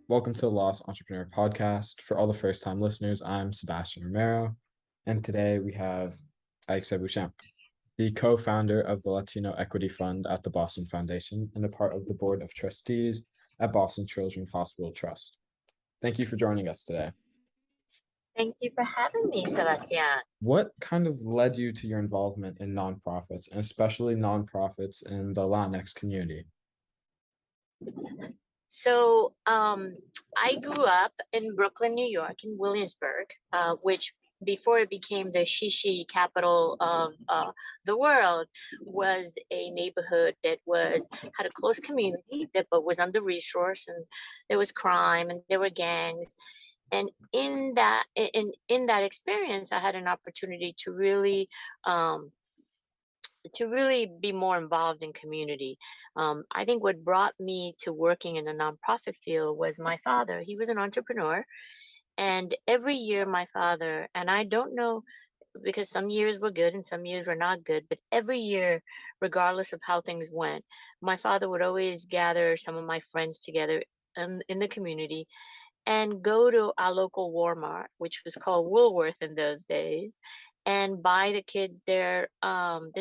Welcome to the Lost Entrepreneur Podcast. For all the first-time listeners, I'm Sebastian Romero, and today we have Aixa Bouchamp, the co-founder of the Latino Equity Fund at the Boston Foundation and a part of the Board of Trustees at Boston Children's Hospital Trust. Thank you for joining us today. Thank you for having me, Sebastian. What kind of led you to your involvement in nonprofits, and especially nonprofits in the Latinx community? So, I grew up in Brooklyn, New York, in Williamsburg, which before it became the shishi capital of the world, was a neighborhood that had a close community that but was under resourced, and there was crime and there were gangs. And in that experience, I had an opportunity um, to really be more involved in community. I think what brought me to working in the nonprofit field was my father. He was an entrepreneur, and every year my father, and I don't know, because some years were good and some years were not good, but every year, regardless of how things went, my father would always gather some of my friends together in the community and go to our local Walmart, which was called Woolworth in those days, and buy the kids their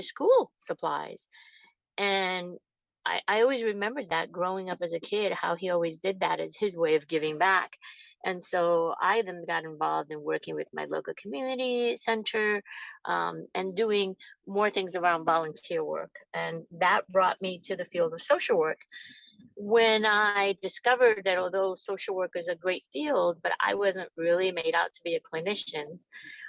school supplies. And I always remembered that growing up as a kid, how he always did that as his way of giving back. And so I then got involved in working with my local community center, and doing more things around volunteer work. And that brought me to the field of social work, when I discovered that although social work is a great field, but I wasn't really made out to be a clinician.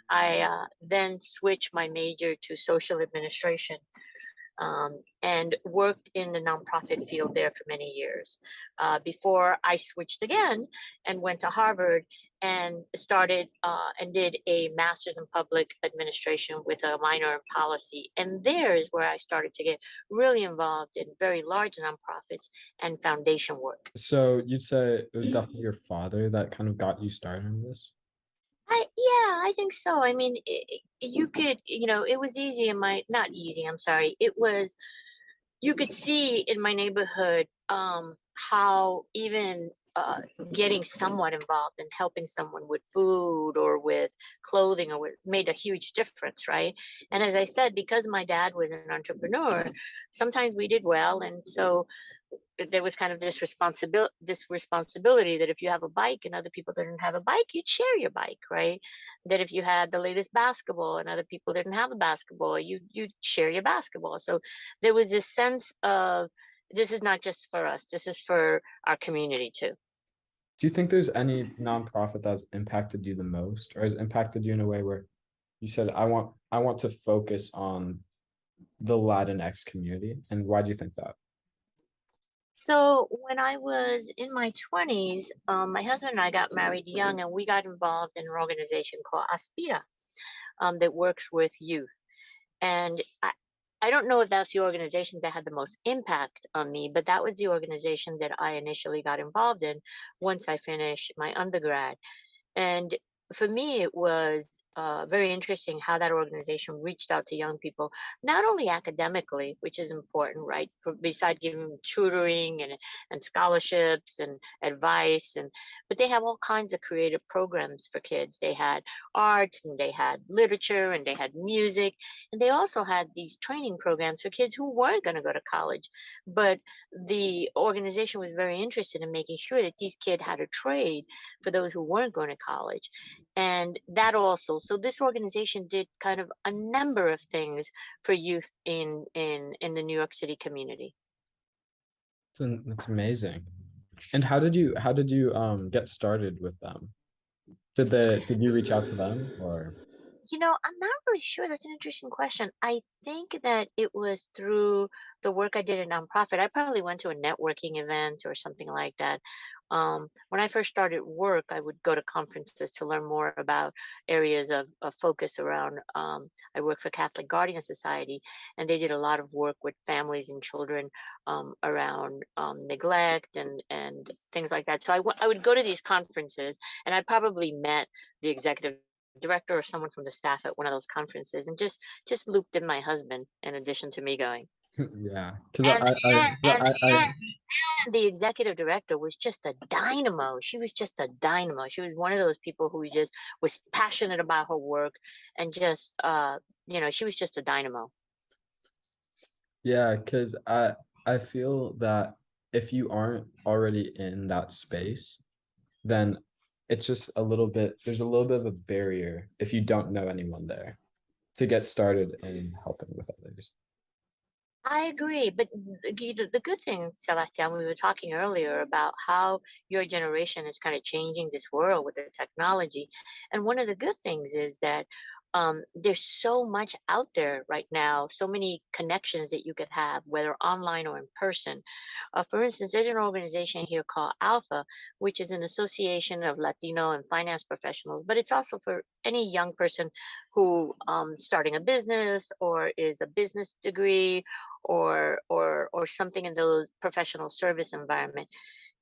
I then switched my major to social administration, and worked in the nonprofit field there for many years, before I switched again and went to Harvard and started and did a master's in public administration with a minor in policy. And there is where I started to get really involved in very large nonprofits and foundation work. So you'd say it was definitely your father that kind of got you started in this? Yeah, I think so. I mean, you could, it was easy in my, not easy, I'm sorry. It was, you could see in my neighborhood, how even getting somewhat involved in helping someone with food or with clothing or made a huge difference, right? And as I said, because my dad was an entrepreneur, sometimes we did well, and so there was kind of this responsibility that if you have a bike and other people didn't have a bike, you'd share your bike, right? That if you had the latest basketball and other people didn't have a basketball, you'd share your basketball. So there was this sense of, this is not just for us, this is for our community too. Do you think there's any nonprofit that's impacted you the most, or has impacted you in a way where you said, I want to focus on the Latinx community, and why do you think that? So when I was in my 20s, my husband and I got married young, and we got involved in an organization called Aspira, that works with youth. And I don't know if that's the organization that had the most impact on me, but that was the organization that I initially got involved in once I finished my undergrad. And for me, it was very interesting how that organization reached out to young people, not only academically, which is important, right? Besides giving them tutoring and scholarships and advice, but they have all kinds of creative programs for kids. They had arts and they had literature and they had music, and they also had these training programs for kids who weren't going to go to college. But the organization was very interested in making sure that these kids had a trade for those who weren't going to college. And that also, so this organization did kind of a number of things for youth in the New York City community. That's amazing. And how did you get started with them? Did you reach out to them, or? I'm not really sure. That's an interesting question. I think that it was through the work I did in nonprofit. I probably went to a networking event or something like that. When I first started work, I would go to conferences to learn more about areas of focus around. I worked for Catholic Guardian Society, and they did a lot of work with families and children, around neglect and things like that. So I would go to these conferences, and I probably met the executive director or someone from the staff at one of those conferences, and just looped in my husband in addition to me going. Yeah, because And I, then the executive director was just a dynamo. She was just a dynamo. She was one of those people who just was passionate about her work and just she was just a dynamo. Yeah, because I feel that if you aren't already in that space, then it's just a little bit, there's a little bit of a barrier if you don't know anyone there to get started in helping with others. I agree, but the good thing, Sebastian, we were talking earlier about how your generation is kind of changing this world with the technology, and one of the good things is that there's so much out there right now, so many connections that you could have, whether online or in person. For instance, there's an organization here called Alpha, which is an association of Latino and finance professionals, but it's also for any young person who starting a business or is a business degree or something in those professional service environment,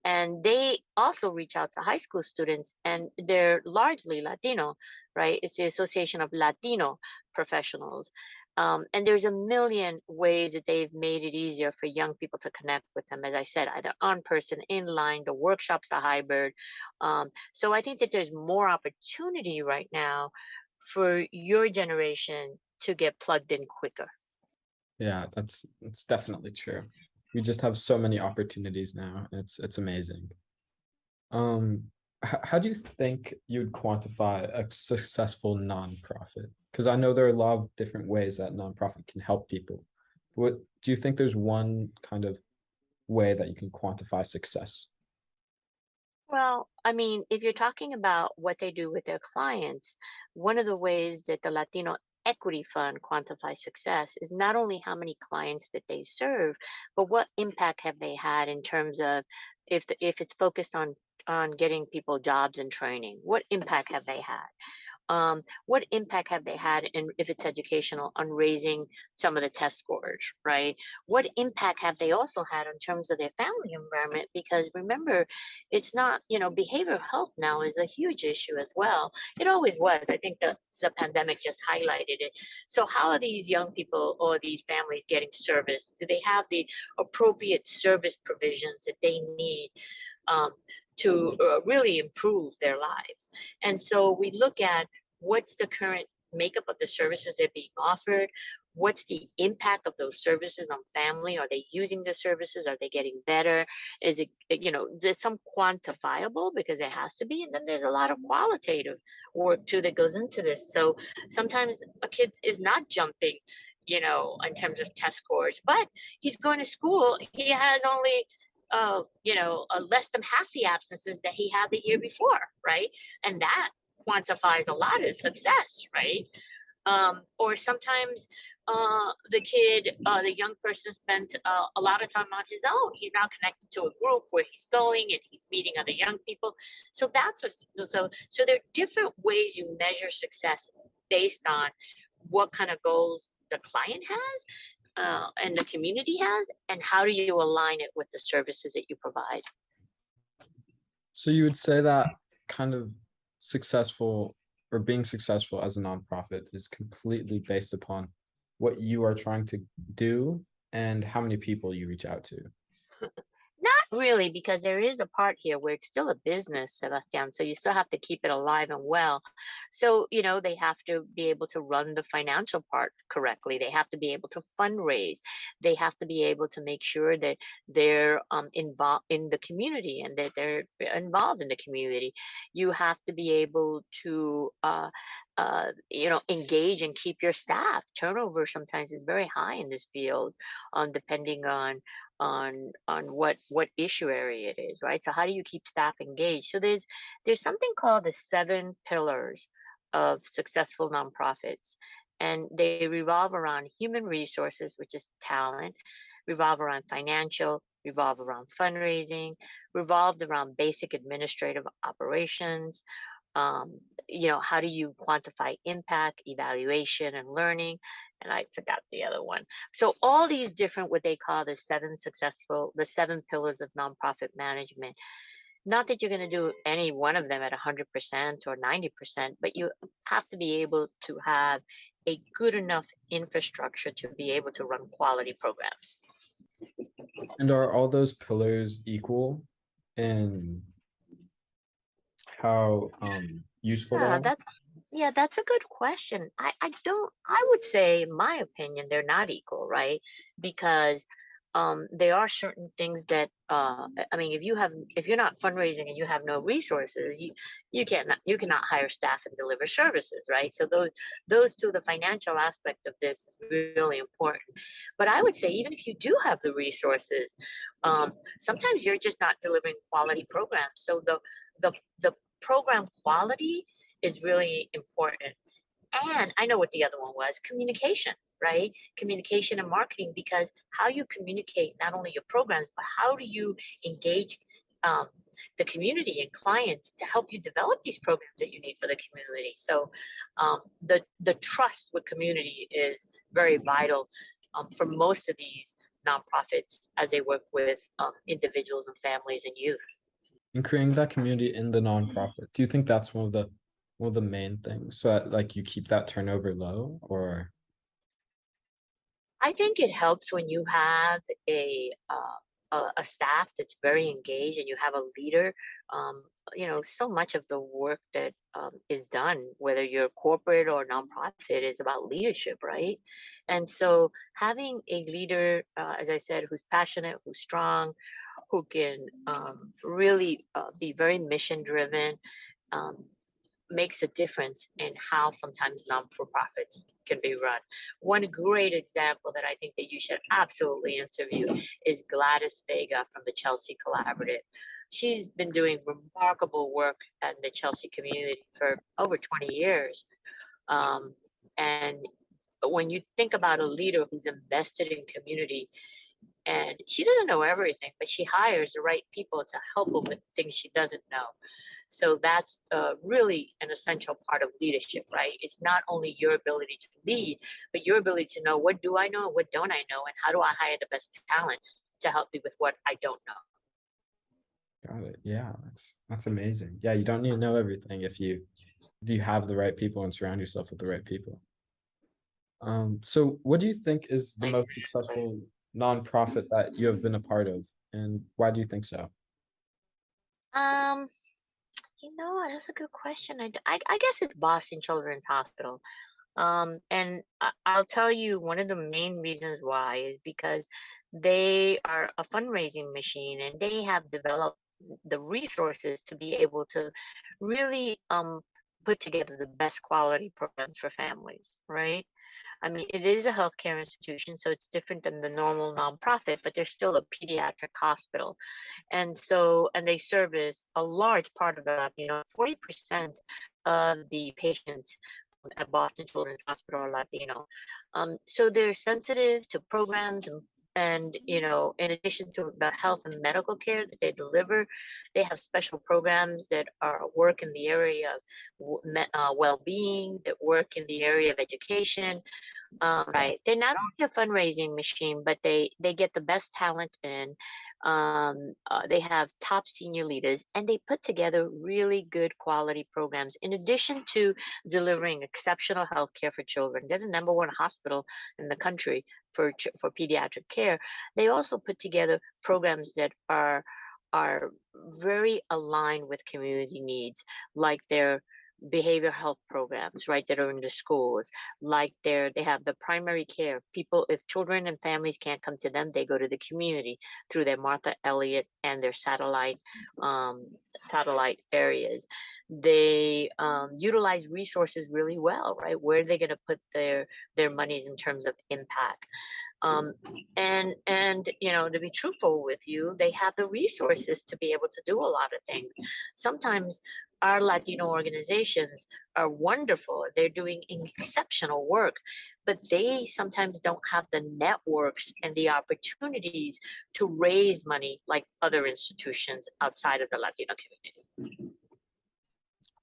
and they also reach out to high school students, and they're largely Latino, right? It's the association of Latino professionals, and there's a million ways that they've made it easier for young people to connect with them, as I said, either on person, in line. The workshops are hybrid, so I think that there's more opportunity right now for your generation to get plugged in quicker. Yeah, that's definitely true. We just have so many opportunities now. It's amazing. Um, how do you think you'd quantify a successful nonprofit? Because I know there are a lot of different ways that nonprofit can help people. What do you think there's one kind of way that you can quantify success? Well, I mean, if you're talking about what they do with their clients, one of the ways that the Latino Equity Fund quantifies success is not only how many clients that they serve, but what impact have they had in terms of if it's focused on getting people jobs and training, what impact have they had? What impact have they had in, if it's educational, on raising some of the test scores, right? What impact have they also had in terms of their family environment? Because remember, it's not, behavioral health now is a huge issue as well. It always was. I think the pandemic just highlighted it. So how are these young people or these families getting service? Do they have the appropriate service provisions that they need um, to really improve their lives? And so we look at what's the current makeup of the services that are being offered, what's the impact of those services on family, are they using the services, are they getting better, is it, there's some quantifiable, because it has to be, and then there's a lot of qualitative work too that goes into this. So sometimes a kid is not jumping, in terms of test scores, but he's going to school, he has only less than half the absences that he had the year before, right? And that quantifies a lot as success, right? Or sometimes the young person spent a lot of time on his own. He's now connected to a group where he's going and he's meeting other young people. So so there are different ways you measure success based on what kind of goals the client has and the community has, and how do you align it with the services that you provide. So you would say that kind of successful or being successful as a nonprofit is completely based upon what you are trying to do and how many people you reach out to. Not really, because there is a part here where it's still a business, Sebastian. So you still have to keep it alive and well. So, they have to be able to run the financial part correctly. They have to be able to fundraise. They have to be able to make sure that they're involved in the community and that they're involved in the community. You have to be able to, engage and keep your staff. Turnover sometimes is very high in this field, depending on what issue area it is, right? So how do you keep staff engaged? So there's something called the 7 pillars of successful nonprofits, and they revolve around human resources, which is talent, revolve around financial, revolve around fundraising, revolved around basic administrative operations. um, how do you quantify impact, evaluation, and learning? And I forgot the other one. So all these different, what they call the 7 pillars of nonprofit management. Not that you're going to do any one of them at 100% or 90%, but you have to be able to have a good enough infrastructure to be able to run quality programs. And are all those pillars equal in how useful they Yeah, are? that's a good question. I would say, in my opinion, they're not equal, right? Because there are certain things that I mean, if you're not fundraising and you have no resources, you cannot hire staff and deliver services, right? So those two, the financial aspect of this is really important. But I would say even if you do have the resources, sometimes you're just not delivering quality programs. So the program quality is really important. And I know what the other one was, communication, right? Communication and marketing, because how you communicate not only your programs, but how do you engage um, the community and clients to help you develop these programs that you need for the community. So the trust with community is very vital for most of these nonprofits as they work with individuals and families and youth. And creating that community in the nonprofit, do you think that's one of the main things so that like you keep that turnover low? Or I think it helps when you have a staff that's very engaged and you have a leader. Um, so much of the work that is done, whether you're corporate or nonprofit, is about leadership, right? And so having a leader, as I said, who's passionate, who's strong, who can really be very mission driven, um, makes a difference in how sometimes non-for-profits can be run. One great example that I think that you should absolutely interview is Gladys Vega from the Chelsea Collaborative. She's been doing remarkable work in the Chelsea community for over 20 years. Um, and when you think about a leader who's invested in community, and she doesn't know everything, but she hires the right people to help her with things she doesn't know. So that's really an essential part of leadership, right? It's not only your ability to lead, but your ability to know, what do I know, what don't I know, and how do I hire the best talent to help me with what I don't know. got it. Yeah, that's amazing. Yeah, you don't need to know everything if you have the right people and surround yourself with the right people. So what do you think is the most Exactly. successful nonprofit that you have been a part of, and why do you think so? Um, that's a good question. I guess it's Boston Children's Hospital. And I'll tell you, one of the main reasons why is because they are a fundraising machine and they have developed the resources to be able to really put together the best quality programs for families, right? I mean, it is a healthcare institution, so it's different than the normal nonprofit, but they're still a pediatric hospital. And they service a large part of that, 40% of the patients at Boston Children's Hospital are Latino. So they're sensitive to programs and in addition to the health and medical care that they deliver, they have special programs that are work in the area of well-being, that work in the area of education. Yeah. Right. They're not only a fundraising machine, but they get the best talent in. They have top senior leaders, and they put together really good quality programs. In addition to delivering exceptional health care for children, they're the #1 hospital in the country for pediatric care. They also put together programs that are very aligned with community needs, like their behavioral health programs, right, that are in the schools, like they have the primary care. People, if children and families can't come to them, they go to the community through their Martha Elliott and their um, satellite areas. They utilize resources really well, right? Where are they going to put their monies in terms of impact? um, and to be truthful with you, they have the resources to be able to do a lot of things. Sometimes our Latino organizations are wonderful, they're doing exceptional work, but they sometimes don't have the networks and the opportunities to raise money like other institutions outside of the Latino community.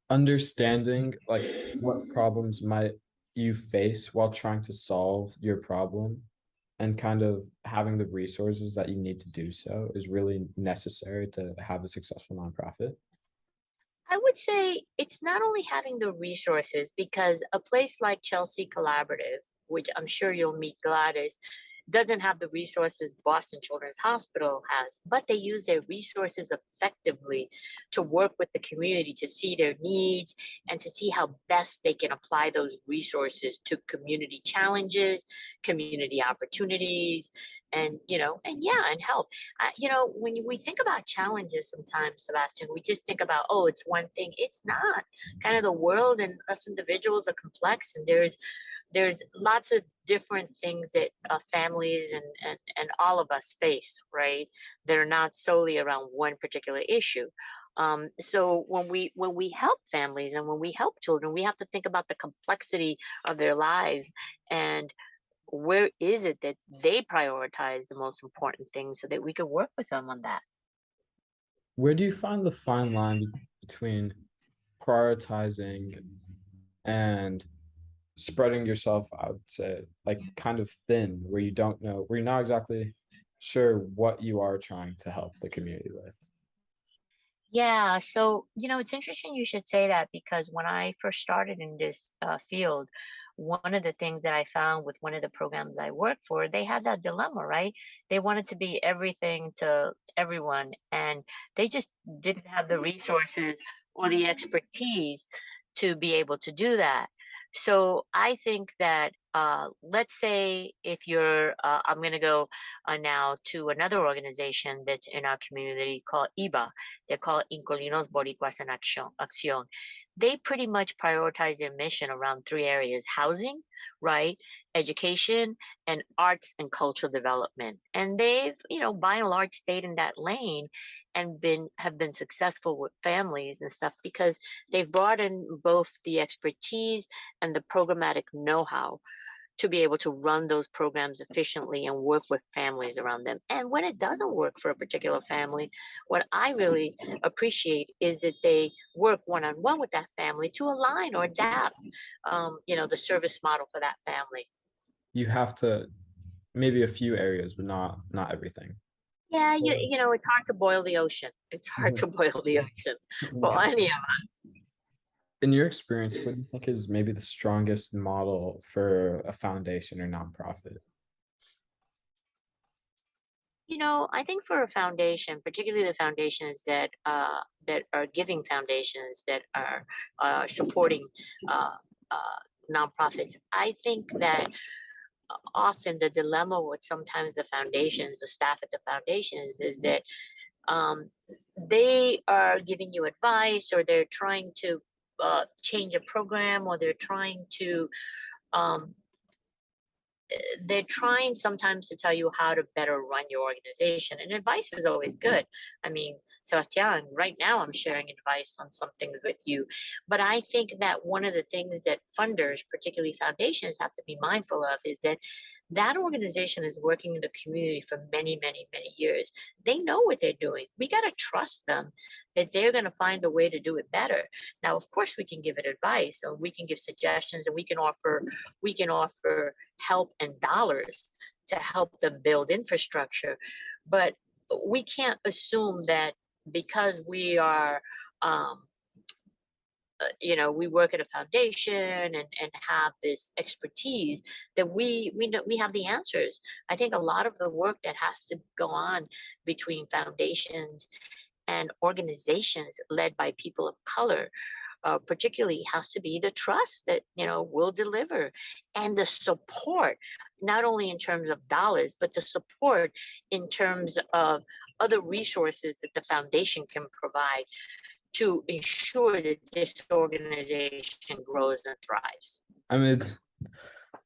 Understanding like what problems might you face while trying to solve your problem and kind of having the resources that you need to do so is really necessary to have a successful nonprofit. I would say it's not only having the resources, because a place like Chelsea Collaborative, which I'm sure you'll meet Gladys, doesn't have the resources Boston Children's Hospital has, but they use their resources effectively to work with the community to see their needs and to see how best they can apply those resources to community challenges, community opportunities, and and help. When we think about challenges, sometimes, Sebastian, we just think about, oh, it's one thing. It's not. Kind of the world and us individuals are complex, and there's lots of different things that families and all of us face, right? That are not solely around one particular issue. So when we help families and when we help children, we have to think about the complexity of their lives, and where is it that they prioritize the most important things so that we can work with them on that. Where do you find the fine line between prioritizing and spreading yourself, I would say, like kind of thin, where you don't know, where you're not exactly sure what you are trying to help the community with? Yeah, so it's interesting you should say that, because when I first started in this field, one of the things that I found with one of the programs I worked for, they had that dilemma, right? They wanted to be everything to everyone, and they just didn't have the resources or the expertise to be able to do that. So I think that, let's say if I'm going to go now to another organization that's in our community called IBA. They're called Incolinos Boricuas en Acción. They pretty much prioritize their mission around three areas: housing, right, education, and arts and cultural development. And they've, by and large, stayed in that lane and have been successful with families and stuff, because they've brought in both the expertise and the programmatic know-how to be able to run those programs efficiently and work with families around them. And when it doesn't work for a particular family, what I really appreciate is that they work one-on-one with that family to align or adapt, the service model for that family. You have to, maybe a few areas, but not everything. Yeah, So, it's hard to boil the ocean. It's hard to boil the ocean for yeah. any of us. In your experience, what do you think is maybe the strongest model for a foundation or nonprofit? I think for a foundation, particularly the foundations that are giving foundations that are supporting uh, uh, nonprofits, I think that often the dilemma with sometimes the foundations, the staff at the foundations, is that um, they are giving you advice, or they're trying to change a program, or um, they're trying sometimes to tell you how to better run your organization, and advice is always good. I mean, Sebastian, right now I'm sharing advice on some things with you, but I think that one of the things that funders, particularly foundations, have to be mindful of is that that organization is working in the community for many, many, many years. They know what they're doing. We got to trust them that they're going to find a way to do it better. Now, of course, we can give it advice, or we can give suggestions, and we can offer help and dollars to help them build infrastructure. But we can't assume that because we are, we work at a foundation and have this expertise, that we have the answers. I think a lot of the work that has to go on between foundations and organizations led by people of color, particularly, has to be the trust that will deliver, and the support, not only in terms of dollars, but the support in terms of other resources that the foundation can provide to ensure that this organization grows and thrives. I'm a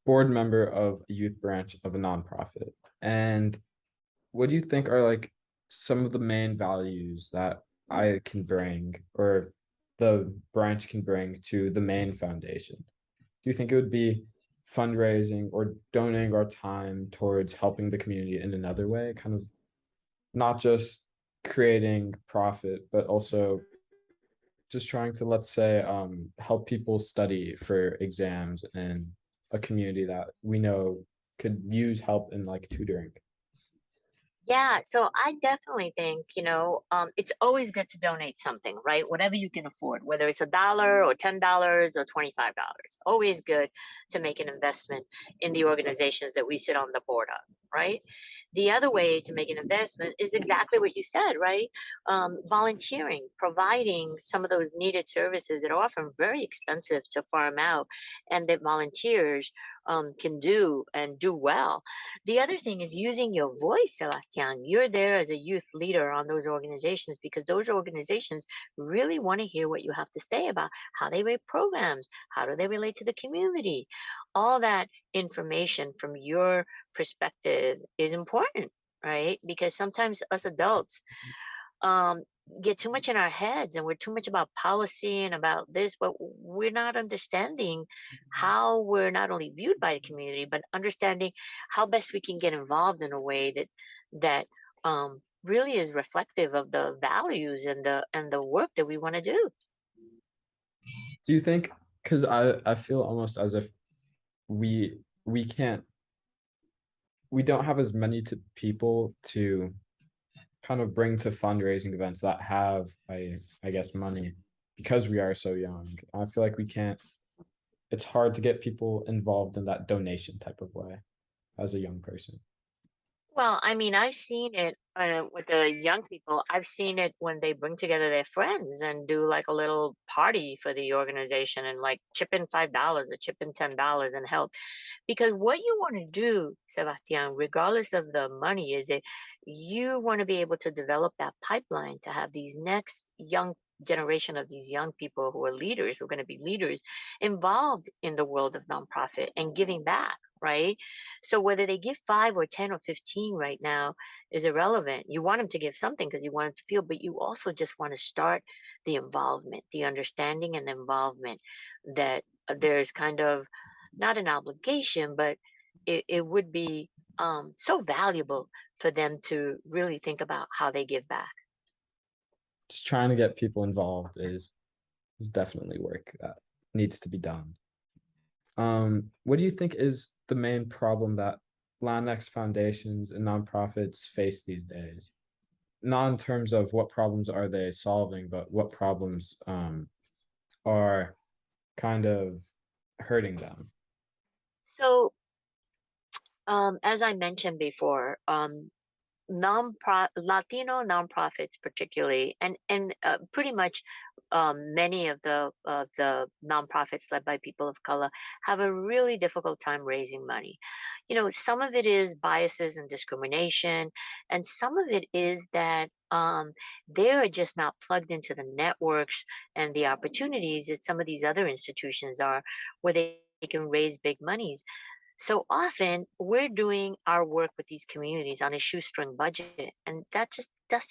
board member of a youth branch of a nonprofit. And what do you think are like some of the main values that I can bring, or the branch can bring to the main foundation? Do you think it would be fundraising or donating our time towards helping the community in another way, kind of not just creating profit, but also just trying to, let's say, help people study for exams in a community that we know could use help in like tutoring? Yeah, so I definitely think, it's always good to donate something, right? Whatever you can afford, whether it's $1 or $10 or $25, always good to make an investment in the organizations that we sit on the board of, right? The other way to make an investment is exactly what you said, right? Volunteering, providing some of those needed services that are often very expensive to farm out, and that volunteers can do and do well. The other thing is using your voice, Sebastian. You're there as a youth leader on those organizations because those organizations really want to hear what you have to say about how they rate programs, how do they relate to the community. All that information from your perspective is important, right? Because sometimes us adults um, get too much in our heads and we're too much about policy and about this, but we're not understanding how we're not only viewed by the community, but understanding how best we can get involved in a way that really is reflective of the values and the work that we want to do. Do you think, because I feel almost as if we can't we don't have as many to people to kind of bring to fundraising events that have I guess money because we are so young. I feel like we can't it's hard to get people involved in that donation type of way as a young person. Well, I mean, I've seen it with the young people. I've seen it when they bring together their friends and do like a little party for the organization and like chip in $5 or chip in $10 and help. Because what you want to do, Sebastian, regardless of the money, is that you want to be able to develop that pipeline to have these next young generation of these young people who are leaders, who are going to be leaders, involved in the world of nonprofit and giving back, right? So whether they give 5 or 10 or 15 right now is irrelevant. You want them to give something because you want them to feel, but you also just want to start the involvement, the understanding and the involvement that there's kind of not an obligation, but it would be so valuable for them to really think about how they give back. Just trying to get people involved is definitely work that needs to be done. What do you think is the main problem that Latinx foundations and nonprofits face these days? Not in terms of what problems are they solving, but what problems are kind of hurting them. So, as I mentioned before, Latino nonprofits particularly, and pretty much many of the nonprofits led by people of color have a really difficult time raising money. You know, some of it is biases and discrimination, and some of it is that they're just not plugged into the networks and the opportunities that some of these other institutions are, where they can raise big monies. So often we're doing our work with these communities on a shoestring budget, and that's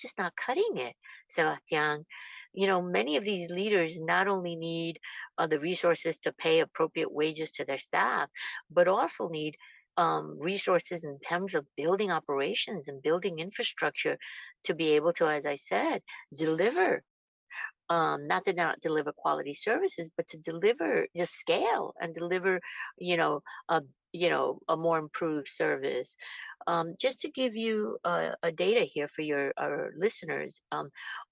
just not cutting it, Sebastian. You know, many of these leaders not only need the resources to pay appropriate wages to their staff, but also need resources in terms of building operations and building infrastructure to be able to, as I said, deliver not to not deliver quality services, but to deliver just scale and deliver, you know, a a more improved service. Just to give you a data here for your our listeners,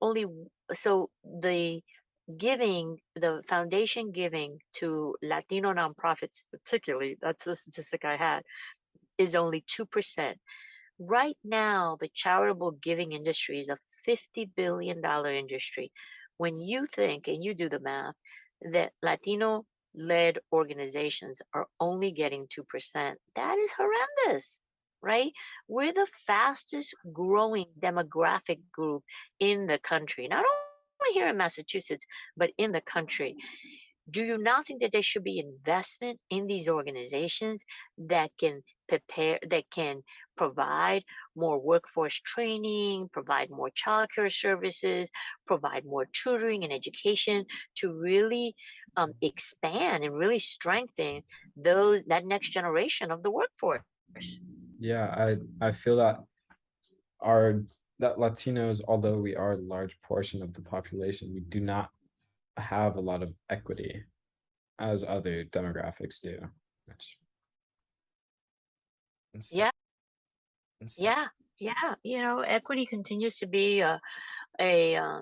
only so the foundation giving to Latino nonprofits, particularly, that's the statistic I had, is only 2%. Right now, the charitable giving industry is a $50 billion industry. When you think and you do the math that Latino led organizations are only getting 2%, that is horrendous, right? We're the fastest growing demographic group in the country, not only here in Massachusetts, but in the country. Do you not think that there should be investment in these organizations that can that can provide more workforce training, provide more childcare services, provide more tutoring and education to really expand and really strengthen that next generation of the workforce? Yeah, I feel that our that Latinos, although we are a large portion of the population, we do not have a lot of equity as other demographics do. Which is Yeah, sad. yeah, yeah. You know, equity continues to be a uh,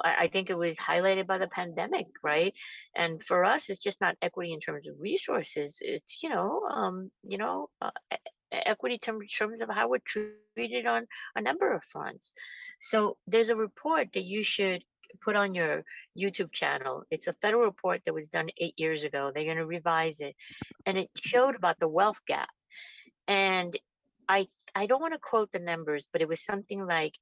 I think it was highlighted by the pandemic, right? And for us, it's just not equity in terms of resources. It's equity terms of how we're treated on a number of fronts. So there's a report that you should put on your YouTube channel. It's a federal report that was done 8 years ago. They're going to revise it, and it showed about the wealth gap. And I don't want to quote the numbers, but it was something like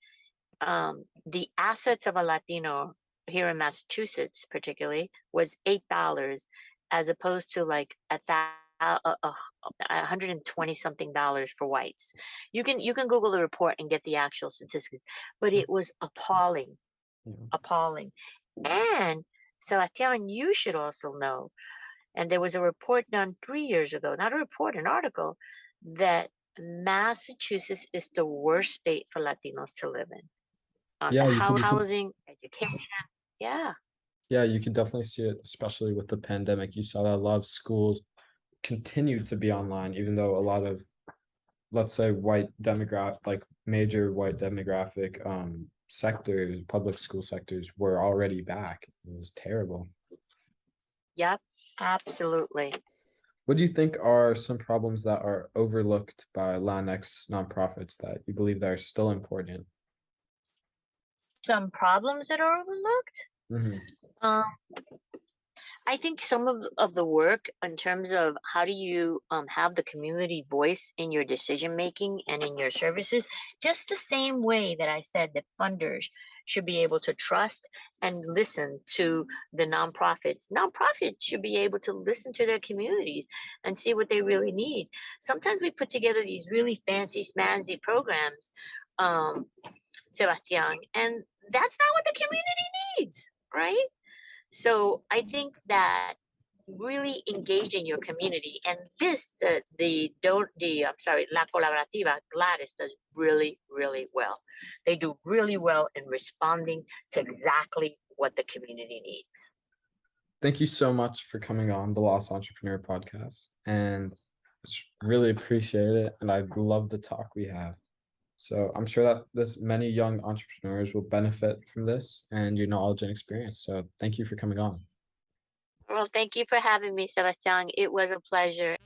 the assets of a Latino here in Massachusetts, particularly, was $8, as opposed to like $120 something for whites. You can Google the report and get the actual statistics, but it was appalling, Yeah. appalling. And Sebastian, you should also know, and there was a report done 3 years ago, not a report, an article, that Massachusetts is the worst state for Latinos to live in. Yeah, Housing, education. Yeah. yeah, you can definitely see it, especially with the pandemic. You saw that a lot of schools continued to be online, even though a lot of, let's say, major white demographic sectors, public school sectors were already back. It was terrible. Yep. Absolutely. What do you think are some problems that are overlooked by Latinx nonprofits that you believe that are still important? Some problems that are overlooked. Hmm. Um, I think some of the work in terms of how do you have the community voice in your decision making and in your services, just the same way that I said that funders should be able to trust and listen to the nonprofits. Nonprofits should be able to listen to their communities and see what they really need. Sometimes we put together these really fancy smancy programs, um, Sebastian, and that's not what the community needs, right? So I think that really engaging your community, and this the don't the I'm sorry, La Colaborativa, Gladys does really, really well. They do really well in responding to exactly what the community needs. Thank you so much for coming on the Lost Entrepreneur podcast, and just really appreciate it. And I love the talk we have. So I'm sure that many young entrepreneurs will benefit from this and your knowledge and experience. So thank you for coming on. Well, thank you for having me, Sebastian. It was a pleasure.